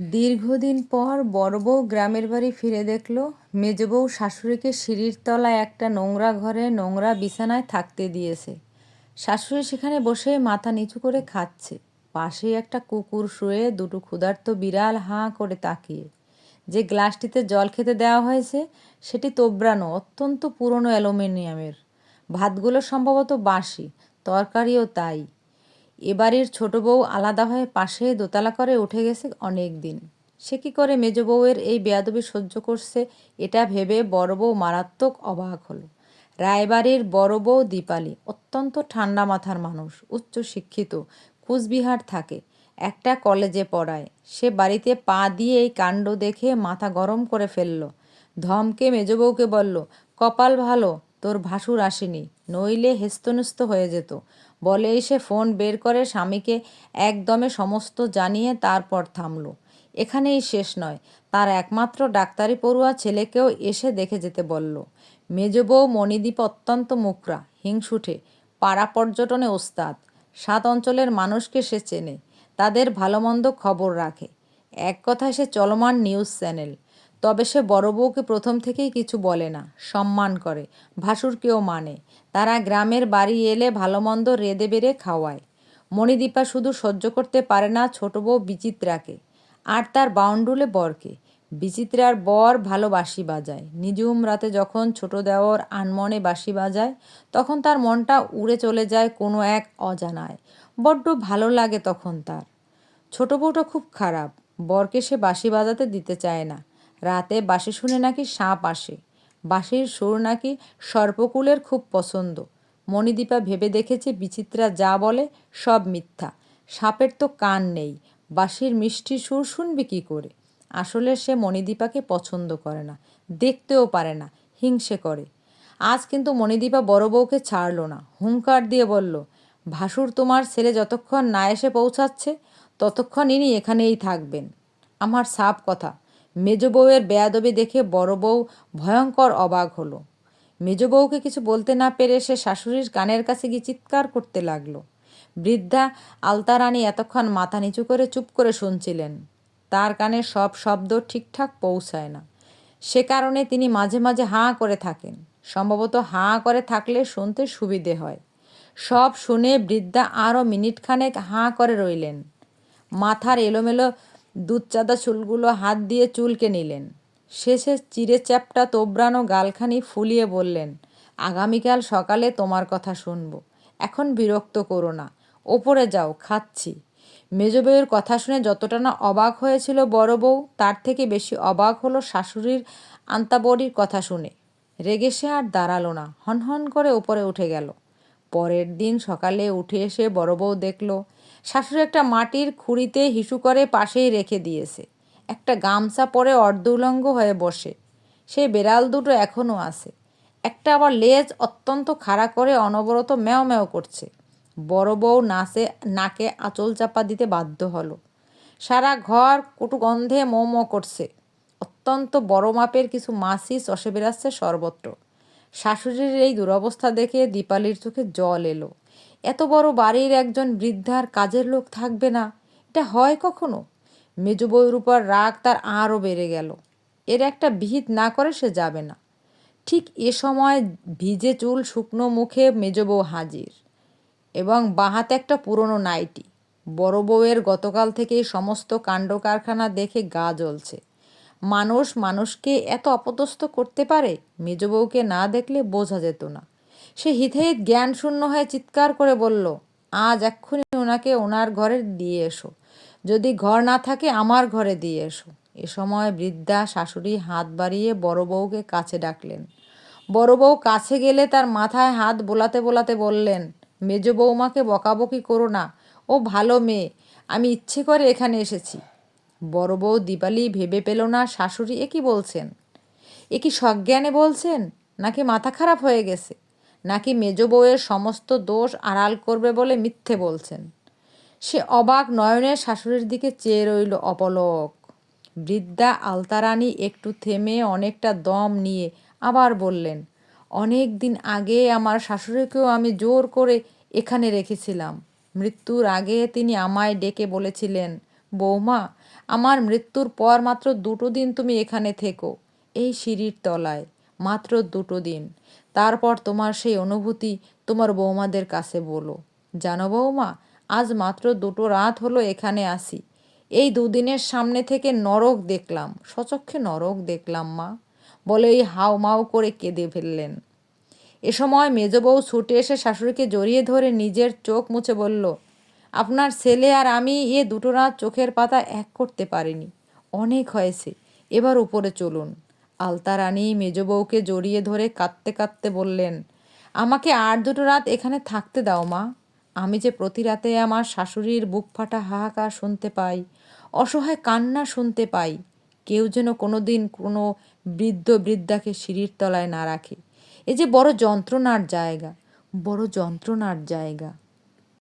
দীর্ঘদিন পর বড় বউ গ্রামের বাড়ি ফিরে দেখল মেজ বউ শাশুড়িকে সিঁড়ির তলায় একটা নোংরা ঘরে নোংরা বিছানায় থাকতে দিয়েছে। শাশুড়ি সেখানে বসে মাথা নিচু করে খাচ্ছে। পাশেই একটা কুকুর শুয়ে, দুটো ক্ষুধার্ত বিড়াল হাঁ করে তাকিয়ে। যে গ্লাসটিতে জল খেতে দেওয়া হয়েছে সেটি তোবড়ানো, অত্যন্ত পুরনো অ্যালুমিনিয়ামের। ভাতগুলো সম্ভবত বাসি, তরকারিও তাই। এবাড়ির ছোট বউ আলাদা হয়ে পাশে দোতলা করে উঠে গেছে অনেক দিন। সে কি করে মেজ বউয়ের এই বেয়াদবি সহ্য করছে, এটা ভেবে বড় বউ মারাত্মক অবাক হলো। রায়বাড়ির বড় বউ দীপালি অত্যন্ত ঠান্ডা মাথার মানুষ, উচ্চ শিক্ষিত, কুচবিহার থাকে, একটা কলেজে পড়ায়। সে বাড়িতে পা দিয়ে এই কাণ্ড দেখে মাথা গরম করে ফেলল। ধমকে মেজ বউকে বলল, কপাল ভালো তোর ভাসুর আসেনি, নইলে হেস্তনেস্ত হয়ে যেত। বলে এসে ফোন বের করে স্বামীকে একদমে সমস্ত জানিয়ে তারপর থামল। এখানেই শেষ নয়, তার একমাত্র ডাক্তারি পড়ুয়া ছেলেকেও এসে দেখে যেতে বলল। মেজ বউ মণিদীপা অত্যন্ত মুখরা, হিংসুটে, পাড়া পর্যটনে ওস্তাদ। 7 অঞ্চলের মানুষকে সে চেনে, তাদের ভালোমন্দ খবর রাখে। এক কথায় সে চলমান নিউজ চ্যানেল। তবে সে বড় বউকে প্রথম থেকেই কিছু বলে না, সম্মান করে, ভাসুরকেও মানে। তারা গ্রামের বাড়ি এলে ভালোমন্দ রেঁধে বেড়ে খাওয়ায়। মণিদীপা শুধু সহ্য করতে পারে না ছোট বউ বিচিত্রাকে, আর তার বাউন্ডুলে বরকে। বিচিত্রার বর ভালো বাঁশি বাজায়। নিঝুম রাতে যখন ছোট দেওর আনমনে বাঁশি বাজায়, তখন তার মনটা উড়ে চলে যায় কোনো এক অজানায়। বড্ড ভালো লাগে তখন তার। ছোট বউটা খুব খারাপ, বরকে সে বাঁশি বাজাতে দিতে চায় না। রাতে বাঁশি শুনে নাকি সাপ আসে। বাঁশির সুর নাকি সর্পকুলের খুব পছন্দ। মণিদীপা ভেবে দেখেছে বিচিত্রা যা বলে সব মিথ্যা। সাপের তো কান নেই, বাঁশির মিষ্টি সুর শুনবে কী করে? আসলে সে মণিদীপাকে পছন্দ করে না, দেখতেও পারে না, হিংসে করে। আজ কিন্তু মণিদীপা বড় বউকে ছাড়ল না, হুংকার দিয়ে বলল, ভাসুর তোমার ছেলে যতক্ষণ না এসে পৌঁছাচ্ছে ততক্ষণ ইনি এখানেই থাকবেন। আমার সাপ কথা। মেজ বউয়ের বেয়াদবি দেখে বড় বউ ভয়ঙ্কর অবাক হলো। মেজ বউকে কিছু বলতে না পেরে সে শাশুড়ির কানের কাছে গিয়ে চিৎকার করতে লাগলো। বৃদ্ধা আলতারানী এতক্ষণ মাথা নিচু করে চুপ করে শুনছিলেন। তার কানে সব শব্দ ঠিকঠাক পৌঁছায় না, সে কারণে তিনি মাঝে মাঝে হাঁ করে থাকেন। সম্ভবত হাঁ করে থাকলে শুনতে সুবিধে হয়। সব শুনে বৃদ্ধা আরও মিনিটখানেক হাঁ করে রইলেন। মাথার এলোমেলো দুধচাঁদা চুলগুলো হাত দিয়ে চুলকে নিলেন। শেষে চিঁড়ে চ্যাপ্টা তোবড়ানো গালখানি ফুলিয়ে বললেন, আগামীকাল সকালে তোমার কথা শুনব। এখন বিরক্ত করো না, ওপরে যাও, খাচ্ছি। মেজ বউয়ের কথা শুনে যতটা না অবাক হয়েছিল বড় বউ, তার থেকে বেশি অবাক হলো শাশুড়ির আন্তাবড়ির কথা শুনে। রেগে সে আর দাঁড়ালো না, হনহন করে ওপরে উঠে গেল। পরের দিন সকালে উঠে এসে বড় বউ দেখল শাশুড়ি একটা মাটির খুঁড়িতে হিসু করে পাশেই রেখে দিয়েছে। একটা গামছা পরে অর্ধউলঙ্গ হয়ে বসে। সেই বেড়াল দুটো এখনও আছে। একটা আবার লেজ অত্যন্ত খাড়া করে অনবরত ম্যাও ম্যাও করছে। বড় বউ নাকে আঁচল চাপা দিতে বাধ্য হলো। সারা ঘর কটু গন্ধে মো মো করছে। অত্যন্ত বড় মাপের কিছু মাছি চষে বেড়াচ্ছে সর্বত্র। শাশুড়ির এই দুরবস্থা দেখে দীপালির চোখে জল এলো। এত বড় বাড়ির একজন বৃদ্ধার কাজের লোক থাকবে না, এটা হয় কখনো? মেজ বউয়ের উপর রাগ তার আরও বেড়ে গেল। এর একটা বিহিত না করে সে যাবে না। ঠিক এ সময় ভিজে চুল শুকনো মুখে মেজ বউ হাজির, এবং বাঁ হাতে একটা পুরনো নাইটি। বড় বউয়ের গতকাল থেকেই সমস্ত কাণ্ড কারখানা দেখে গা জ্বলছে। মানুষ মানুষকে এত অপদস্থ করতে পারে, মেজ বউকে না দেখলে বোঝা যেত না। সে হিতহিত জ্ঞান শূন্য হয়ে চিৎকার করে বলল, আজ এক্ষুনি ওনাকে ওনার ঘরে দিয়ে এসো। যদি ঘর না থাকে আমার ঘরে দিয়ে এসো। এ সময় বৃদ্ধা শাশুড়ি হাত বাড়িয়ে বড় বউকে কাছে ডাকলেন। বড় বউ কাছে গেলে তার মাথায় হাত বোলাতে বোলাতে বললেন, মেজ বৌমাকে বকাবকি করো না, ও ভালো মেয়ে, আমি ইচ্ছে করে এখানে এসেছি। বড় বউ দীপালি ভেবে পেল না শাশুড়ি এ কি বলছেন। এ কি সজ্ঞানে বলছেন, নাকি মাথা খারাপ হয়ে গেছে, নাকি মেজ বউয়ের সমস্ত দোষ আড়াল করবে বলে মিথ্যে বলছেন। সে অবাক নয়নের শাশুড়ির দিকে চেয়ে রইল অপলক। বৃদ্ধা আলতারানী একটু থেমে অনেকটা দম নিয়ে আবার বললেন, অনেক দিন আগে আমার শাশুড়িকেও আমি জোর করে এখানে রেখেছিলাম। মৃত্যুর আগে তিনি আমায় ডেকে বলেছিলেন, বৌমা, আমার মৃত্যুর পর মাত্র 2 দিন তুমি এখানে থেকো, এই সিঁড়ির তলায়, মাত্র 2 দিন। তারপর তোমার সেই অনুভূতি তোমার বৌমাদের কাছে বলো। জানো বৌমা, আজ মাত্র 2 রাত হলো এখানে আসি। এই 2 দিনের সামনে থেকে নরক দেখলাম, সচক্ষে নরক দেখলাম মা, বলে এই হাউমাউ করে কেঁদে ফেললেন। এ সময় মেজ বউ ছুটে এসে শাশুড়িকে জড়িয়ে ধরে নিজের চোখ মুছে বলল, আপনার ছেলে আর আমি 2 রাত চোখের পাতা এক করতে পারিনি। অনেক হয়েছে, এবার উপরে চলুন। আলতা রানী মেজ বউকে জড়িয়ে ধরে কাঁদতে কাঁদতে বললেন, আমাকে আর 2 রাত এখানে থাকতে দাও মা। আমি যে প্রতি রাতে আমার শাশুড়ির বুক ফাটা হাহাকার শুনতে পাই, অসহায় কান্না শুনতে পাই। কেউ যেন কোনোদিন কোনো বৃদ্ধ বৃদ্ধাকে সিঁড়ির তলায় না রাখে। এ যে বড় যন্ত্রণার জায়গা, বড় যন্ত্রণার জায়গা।